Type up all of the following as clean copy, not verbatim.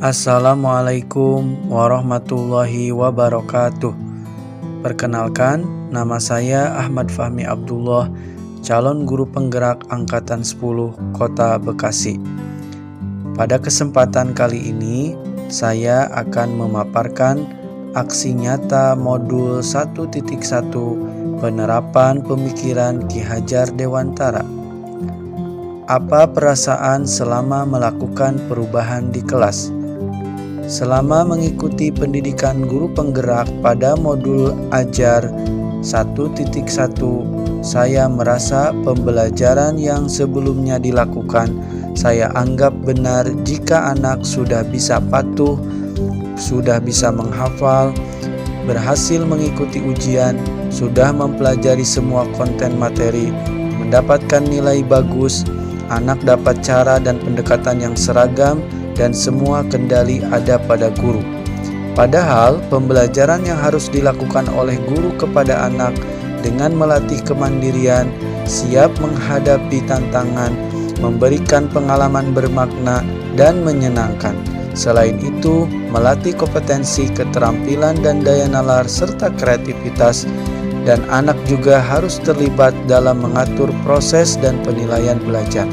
Assalamualaikum warahmatullahi wabarakatuh. Perkenalkan, nama saya Ahmad Fahmi Abdullah, calon guru penggerak Angkatan 10 Kota Bekasi. Pada kesempatan kali ini, saya akan memaparkan aksi nyata modul 1.1 penerapan pemikiran Ki Hajar Dewantara. Apa perasaan selama melakukan perubahan di kelas? Selama mengikuti pendidikan guru penggerak pada modul ajar 1.1, saya merasa pembelajaran yang sebelumnya dilakukan saya anggap benar jika anak sudah bisa patuh, sudah bisa menghafal, berhasil mengikuti ujian, sudah mempelajari semua konten materi, mendapatkan nilai bagus, anak dapat cara dan pendekatan yang seragam, dan semua kendali ada pada guru. Padahal pembelajaran yang harus dilakukan oleh guru kepada anak dengan melatih kemandirian, siap menghadapi tantangan, memberikan pengalaman bermakna dan menyenangkan. Selain itu, melatih kompetensi, keterampilan dan daya nalar serta kreativitas, dan anak juga harus terlibat dalam mengatur proses dan penilaian belajar.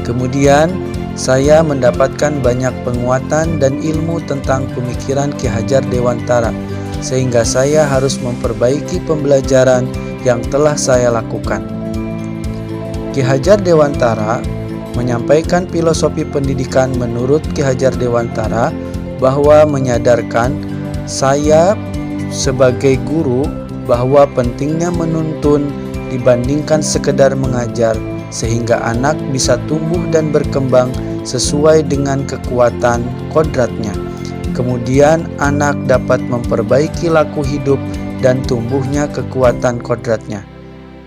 Kemudian, saya mendapatkan banyak penguatan dan ilmu tentang pemikiran Ki Hajar Dewantara, sehingga saya harus memperbaiki pembelajaran yang telah saya lakukan. Ki Hajar Dewantara menyampaikan filosofi pendidikan menurut Ki Hajar Dewantara bahwa menyadarkan saya sebagai guru bahwa pentingnya menuntun dibandingkan sekedar mengajar, sehingga anak bisa tumbuh dan berkembang sesuai dengan kekuatan kodratnya. Kemudian anak dapat memperbaiki laku hidup dan tumbuhnya kekuatan kodratnya.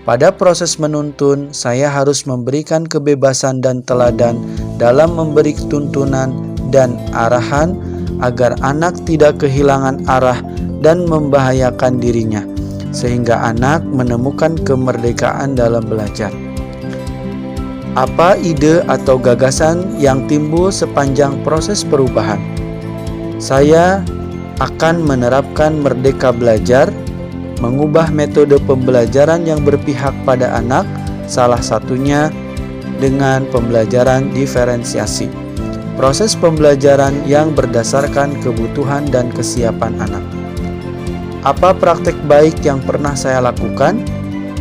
Pada proses menuntun, saya harus memberikan kebebasan dan teladan dalam memberi tuntunan dan arahan agar anak tidak kehilangan arah dan membahayakan dirinya, sehingga anak menemukan kemerdekaan dalam belajar. Apa ide atau gagasan yang timbul sepanjang proses perubahan? Saya akan menerapkan merdeka belajar, mengubah metode pembelajaran yang berpihak pada anak, salah satunya dengan pembelajaran diferensiasi. Proses pembelajaran yang berdasarkan kebutuhan dan kesiapan anak. Apa praktek baik yang pernah saya lakukan?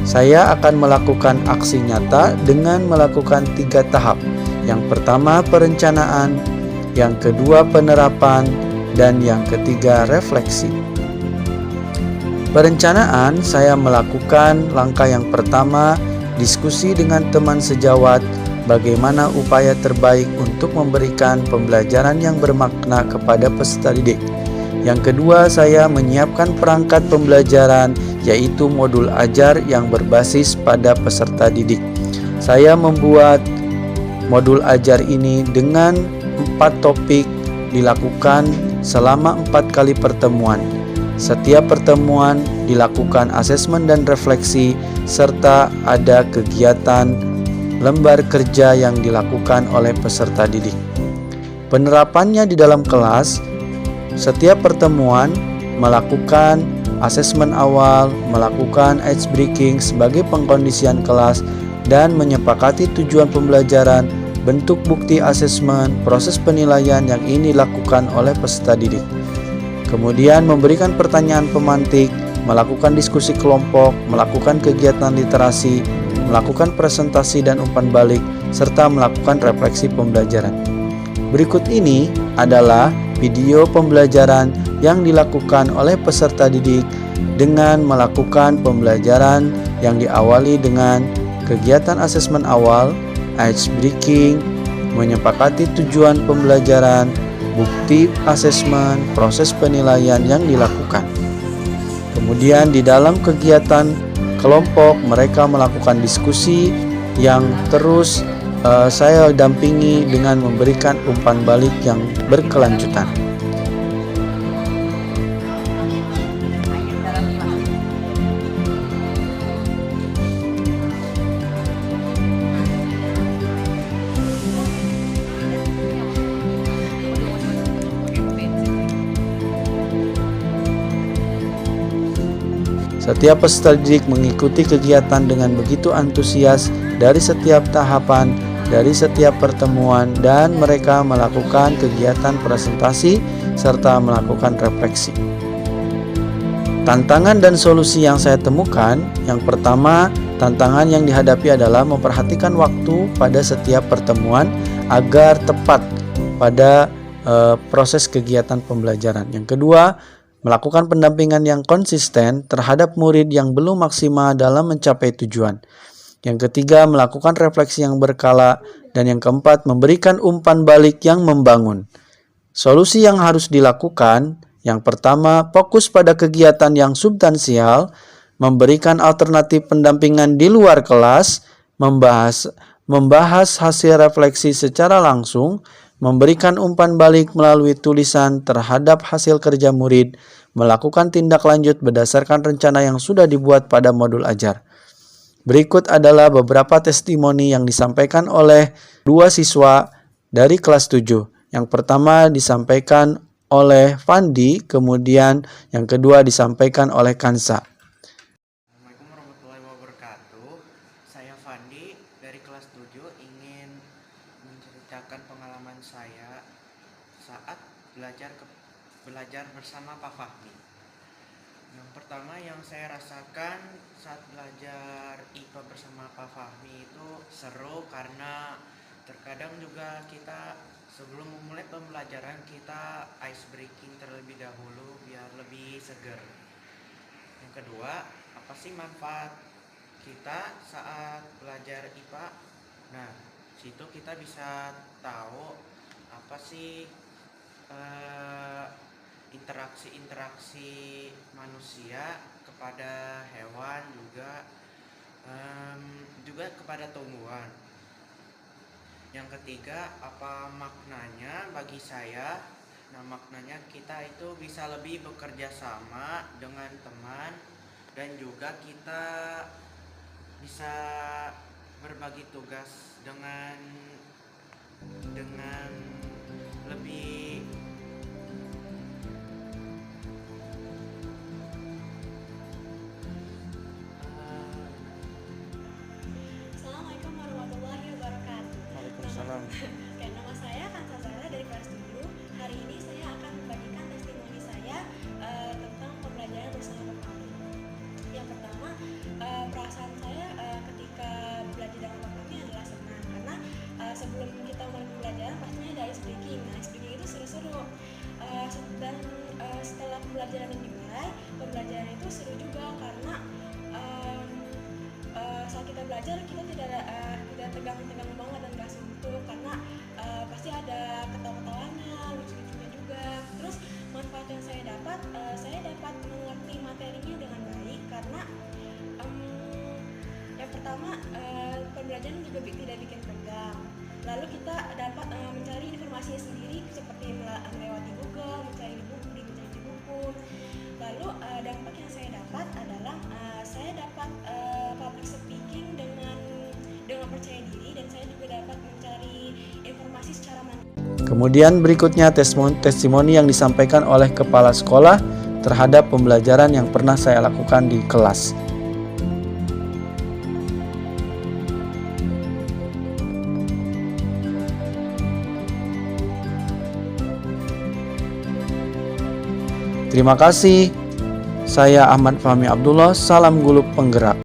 Saya akan melakukan aksi nyata dengan melakukan 3 tahap. Yang pertama perencanaan, yang kedua penerapan, dan yang ketiga refleksi. Perencanaan saya melakukan langkah yang pertama, diskusi dengan teman sejawat bagaimana upaya terbaik untuk memberikan pembelajaran yang bermakna kepada peserta didik. Yang kedua, saya menyiapkan perangkat pembelajaran, yaitu modul ajar yang berbasis pada peserta didik. Saya membuat modul ajar ini dengan 4 topik, dilakukan selama 4 kali pertemuan. Setiap pertemuan dilakukan asesmen dan refleksi, serta ada kegiatan lembar kerja yang dilakukan oleh peserta didik. Penerapannya di dalam kelas, setiap pertemuan melakukan asesmen awal, melakukan ice breaking sebagai pengkondisian kelas, dan menyepakati tujuan pembelajaran, bentuk bukti asesmen, proses penilaian yang ini dilakukan oleh peserta didik. Kemudian memberikan pertanyaan pemantik, melakukan diskusi kelompok, melakukan kegiatan literasi, melakukan presentasi dan umpan balik, serta melakukan refleksi pembelajaran. Berikut ini adalah video pembelajaran yang dilakukan oleh peserta didik dengan melakukan pembelajaran yang diawali dengan kegiatan asesmen awal, ice breaking, menyepakati tujuan pembelajaran, bukti asesmen, proses penilaian yang dilakukan. Kemudian di dalam kegiatan kelompok mereka melakukan diskusi yang terus saya dampingi dengan memberikan umpan balik yang berkelanjutan. Setiap peserta didik mengikuti kegiatan dengan begitu antusias dari setiap tahapan, dari setiap pertemuan, dan mereka melakukan kegiatan presentasi serta melakukan refleksi. Tantangan dan solusi yang saya temukan, yang pertama, tantangan yang dihadapi adalah memperhatikan waktu pada setiap pertemuan agar tepat pada proses kegiatan pembelajaran. Yang kedua, melakukan pendampingan yang konsisten terhadap murid yang belum maksimal dalam mencapai tujuan. Yang ketiga, melakukan refleksi yang berkala. Dan yang keempat, memberikan umpan balik yang membangun. Solusi yang harus dilakukan, yang pertama, fokus pada kegiatan yang substansial, memberikan alternatif pendampingan di luar kelas, membahas hasil refleksi secara langsung, memberikan umpan balik melalui tulisan terhadap hasil kerja murid, melakukan tindak lanjut berdasarkan rencana yang sudah dibuat pada modul ajar. Berikut adalah beberapa testimoni yang disampaikan oleh dua siswa dari kelas 7. Yang pertama disampaikan oleh Fandi, kemudian yang kedua disampaikan oleh Kansa. Assalamualaikum warahmatullahi wabarakatuh. Saya Fandi dari kelas 7 ingin menceritakan pengalaman saya saat belajar bersama Pak Fahmi. Yang pertama yang saya rasakan saat belajar IPA bersama Pak Fahmi itu seru karena terkadang juga kita sebelum memulai pembelajaran kita ice breaking terlebih dahulu biar lebih seger. Yang kedua, apa sih manfaat kita saat belajar IPA? Nah, situ kita bisa tahu apa sih interaksi manusia kepada hewan juga kepada tumbuhan. Yang ketiga, apa maknanya bagi saya? Nah, maknanya kita itu bisa lebih bekerja sama dengan teman dan juga kita bisa berbagi tugas dengan lebih Assalamualaikum warahmatullahi wabarakatuh. Waalaikumsalam. Oke, nama saya Kansa Zara dari kelas 7. Hari ini saya akan membagikan testimoni saya tentang pembelajaran bersama Pak Fahmi. Yang pertama, perasaan saya ketika belajar dengan Pak Fahmi adalah senang karena sebelum kita mulai pembelajaran pastinya ada ice breaking. Nah, ice breaking itu seru-seru. Dan setelah pembelajaran dimulai, pembelajaran itu seru juga karena saat kita belajar kita tidak tegang-tegang banget dan gak suntuk karena pasti ada ketawa-ketawanya, lucu-lucunya juga. Terus manfaat yang saya dapat mengerti materinya dengan baik karena yang pertama pembelajaran juga tidak bikin tegang. Lalu kita dapat mencari informasinya sendiri seperti melewati Google, mencari di buku. Lalu dampak yang saya dapat adalah saya dapat public speaking dengan percaya diri dan saya juga dapat mencari informasi secara mandiri. Kemudian berikutnya testimoni yang disampaikan oleh kepala sekolah terhadap pembelajaran yang pernah saya lakukan di kelas. Terima kasih. Saya Ahmad Fahmi Abdullah, salam gulup penggerak.